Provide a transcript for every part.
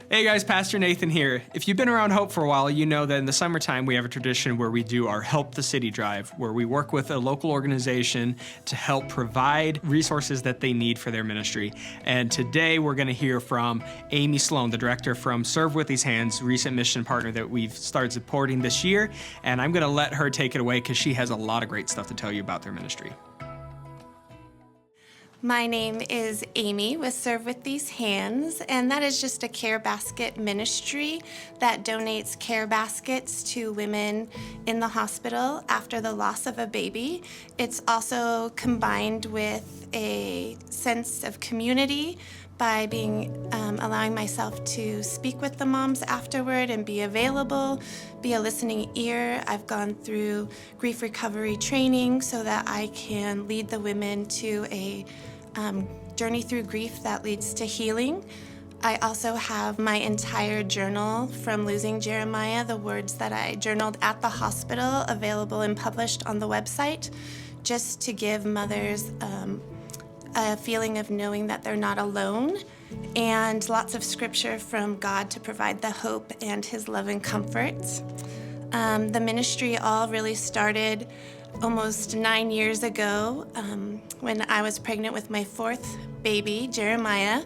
Hey guys, Pastor Nathan here. If you've been around Hope for a while, you know that in the summertime we have a tradition where we do our Help the City drive, where we work with a local organization to help provide resources that they need for their ministry. And today we're going to hear from Amy Sloan, the director from Serve With These Hands, recent mission partner that we've started supporting this year. And I'm going to let her take it away because she has a lot of great stuff to tell you about their ministry. My name is Amy with Serve With These Hands, and that is just a care basket ministry that donates care baskets to women in the hospital after the loss of a baby. It's also combined with a sense of community by allowing myself to speak with the moms afterward and be available, be a listening ear. I've gone through grief recovery training so that I can lead the women to a journey through grief that leads to healing. I also have my entire journal from losing Jeremiah, the words that I journaled at the hospital, available and published on the website, just to give mothers a feeling of knowing that they're not alone, and lots of scripture from God to provide the hope and His love and comfort. The ministry all really started almost 9 years ago when I was pregnant with my fourth baby, Jeremiah.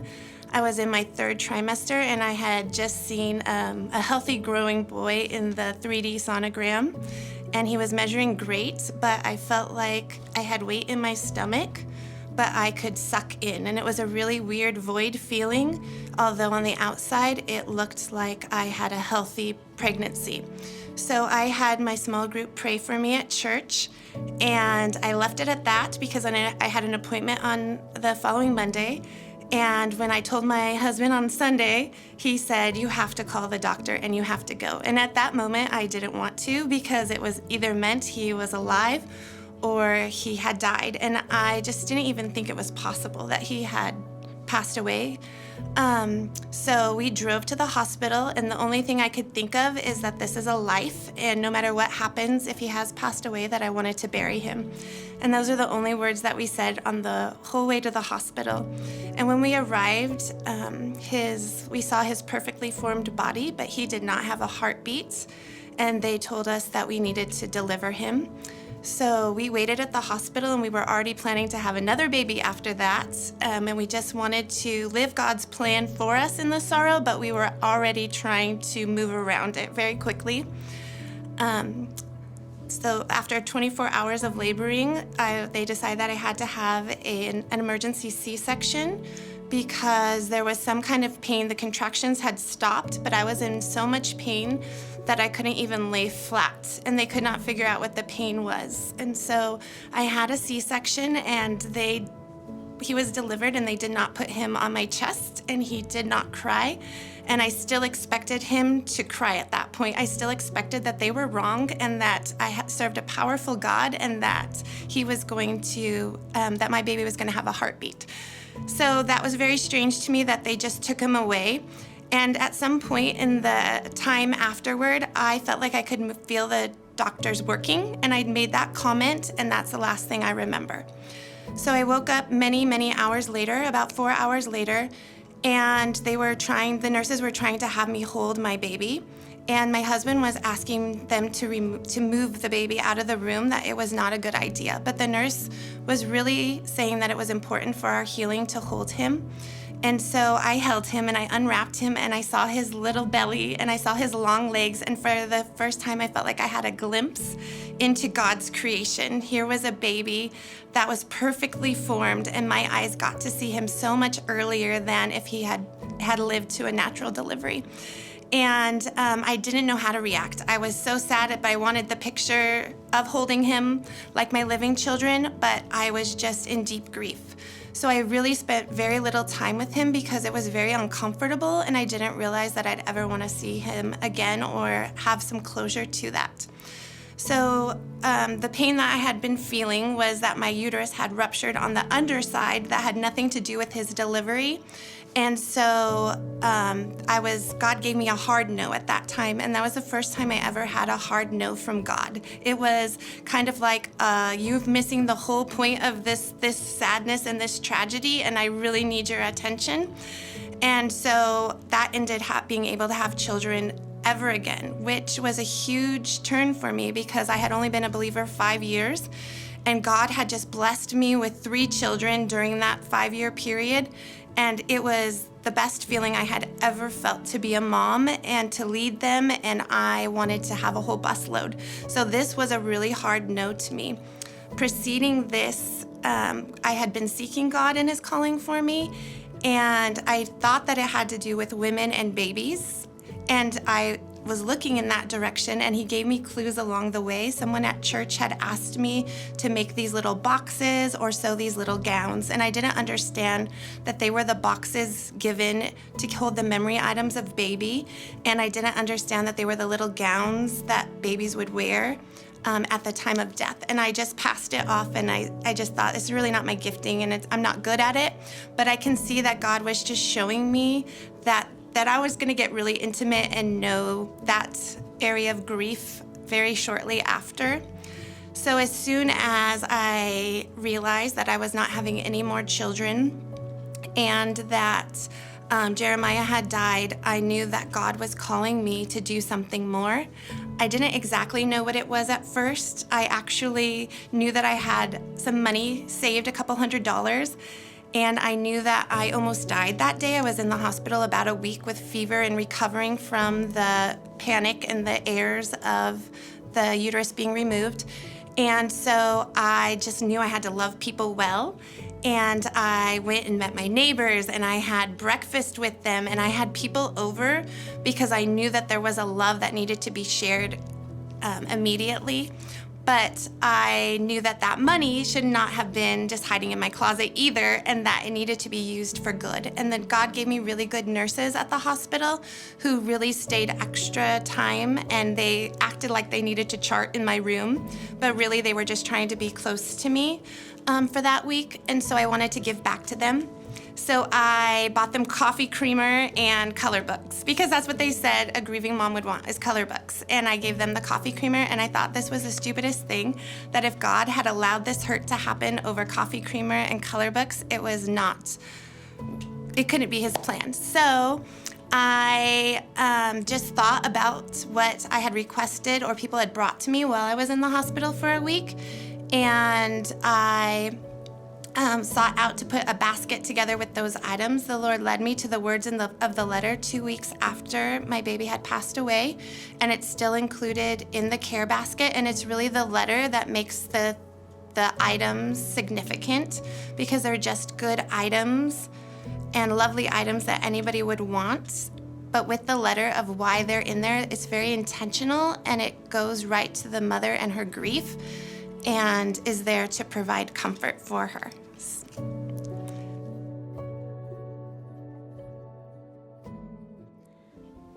I was in my third trimester, and I had just seen a healthy growing boy in the 3D sonogram, and he was measuring great, but I felt like I had weight in my stomach, but I could suck in, and it was a really weird void feeling, although on the outside it looked like I had a healthy pregnancy. So I had my small group pray for me at church, and I left it at that because I had an appointment on the following Monday. And when I told my husband on Sunday, he said, "You have to call the doctor and you have to go." And at that moment, I didn't want to, because it was either meant he was alive or he had died. And I just didn't even think it was possible that he had passed away. So we drove to the hospital, and the only thing I could think of is that this is a life, and no matter what happens, if he has passed away, that I wanted to bury him. And those are the only words that we said on the whole way to the hospital. And when we arrived, we saw his perfectly formed body, but he did not have a heartbeat, and they told us that we needed to deliver him. So we waited at the hospital, and we were already planning to have another baby after that. And we just wanted to live God's plan for us in the sorrow, but we were already trying to move around it very quickly. So after 24 hours of laboring, they decided that I had to have an emergency C-section because there was some kind of pain. The contractions had stopped, but I was in so much pain that I couldn't even lay flat, and they could not figure out what the pain was. And so I had a C-section, and he was delivered, and they did not put him on my chest, and he did not cry. And I still expected him to cry at that point. I still expected that they were wrong, and that I had served a powerful God, and that he was going to, that my baby was going to have a heartbeat. So that was very strange to me that they just took him away. And at some point in the time afterward, I felt like I could feel the doctors working, and I'd made that comment, and that's the last thing I remember. So I woke up many, many hours later, about 4 hours later, and the nurses were trying to have me hold my baby. And my husband was asking them to move the baby out of the room, that it was not a good idea. But the nurse was really saying that it was important for our healing to hold him. And so I held him, and I unwrapped him, and I saw his little belly, and I saw his long legs, and for the first time I felt like I had a glimpse into God's creation. Here was a baby that was perfectly formed, and my eyes got to see him so much earlier than if he had lived to a natural delivery. And I didn't know how to react. I was so sad, but I wanted the picture of holding him like my living children, but I was just in deep grief. So I really spent very little time with him because it was very uncomfortable, and I didn't realize that I'd ever want to see him again or have some closure to that. So the pain that I had been feeling was that my uterus had ruptured on the underside that had nothing to do with his delivery. And so God gave me a hard no at that time, and that was the first time I ever had a hard no from God. It was kind of like, you're missing the whole point of this sadness and this tragedy, and I really need your attention. And so that ended being able to have children ever again, which was a huge turn for me because I had only been a believer 5 years, and God had just blessed me with 3 children during that 5-year period. And it was the best feeling I had ever felt to be a mom and to lead them, and I wanted to have a whole busload. So this was a really hard no to me. Preceding this, I had been seeking God and His calling for me, and I thought that it had to do with women and babies, and I was looking in that direction, and He gave me clues along the way. Someone at church had asked me to make these little boxes or sew these little gowns, and I didn't understand that they were the boxes given to hold the memory items of baby, and I didn't understand that they were the little gowns that babies would wear at the time of death. And I just passed it off, and I just thought, it's really not my gifting, and I'm not good at it, but I can see that God was just showing me that I was gonna get really intimate and know that area of grief very shortly after. So as soon as I realized that I was not having any more children and that Jeremiah had died, I knew that God was calling me to do something more. I didn't exactly know what it was at first. I actually knew that I had some money saved, a couple $100s, and I knew that I almost died that day. I was in the hospital about a week with fever and recovering from the panic and the airs of the uterus being removed. And so I just knew I had to love people well. And I went and met my neighbors, and I had breakfast with them, and I had people over because I knew that there was a love that needed to be shared immediately. But I knew that that money should not have been just hiding in my closet either, and that it needed to be used for good. And then God gave me really good nurses at the hospital who really stayed extra time, and they acted like they needed to chart in my room, but really they were just trying to be close to me for that week. And so I wanted to give back to them. So I bought them coffee creamer and color books because that's what they said a grieving mom would want, is color books. And I gave them the coffee creamer, and I thought this was the stupidest thing, that if God had allowed this hurt to happen over coffee creamer and color books, it couldn't be His plan. So I just thought about what I had requested or people had brought to me while I was in the hospital for a week, and I sought out to put a basket together with those items. The Lord led me to the words of the letter 2 weeks after my baby had passed away, and it's still included in the care basket, and it's really the letter that makes the items significant because they're just good items and lovely items that anybody would want. But with the letter of why they're in there, it's very intentional, and it goes right to the mother and her grief and is there to provide comfort for her.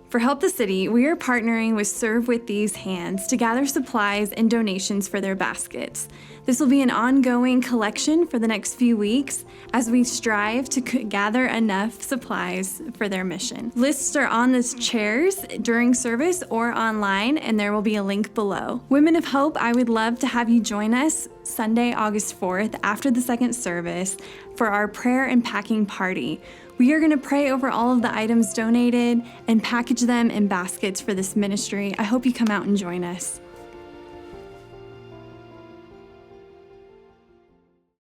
For Help the City, we are partnering with Serve With These Hands to gather supplies and donations for their baskets. This will be an ongoing collection for the next few weeks as we strive to gather enough supplies for their mission. Lists are on the chairs during service or online, and there will be a link below. Women of Hope, I would love to have you join us Sunday, August 4th, after the second service for our prayer and packing party. We are going to pray over all of the items donated and package them in baskets for this ministry. I hope you come out and join us.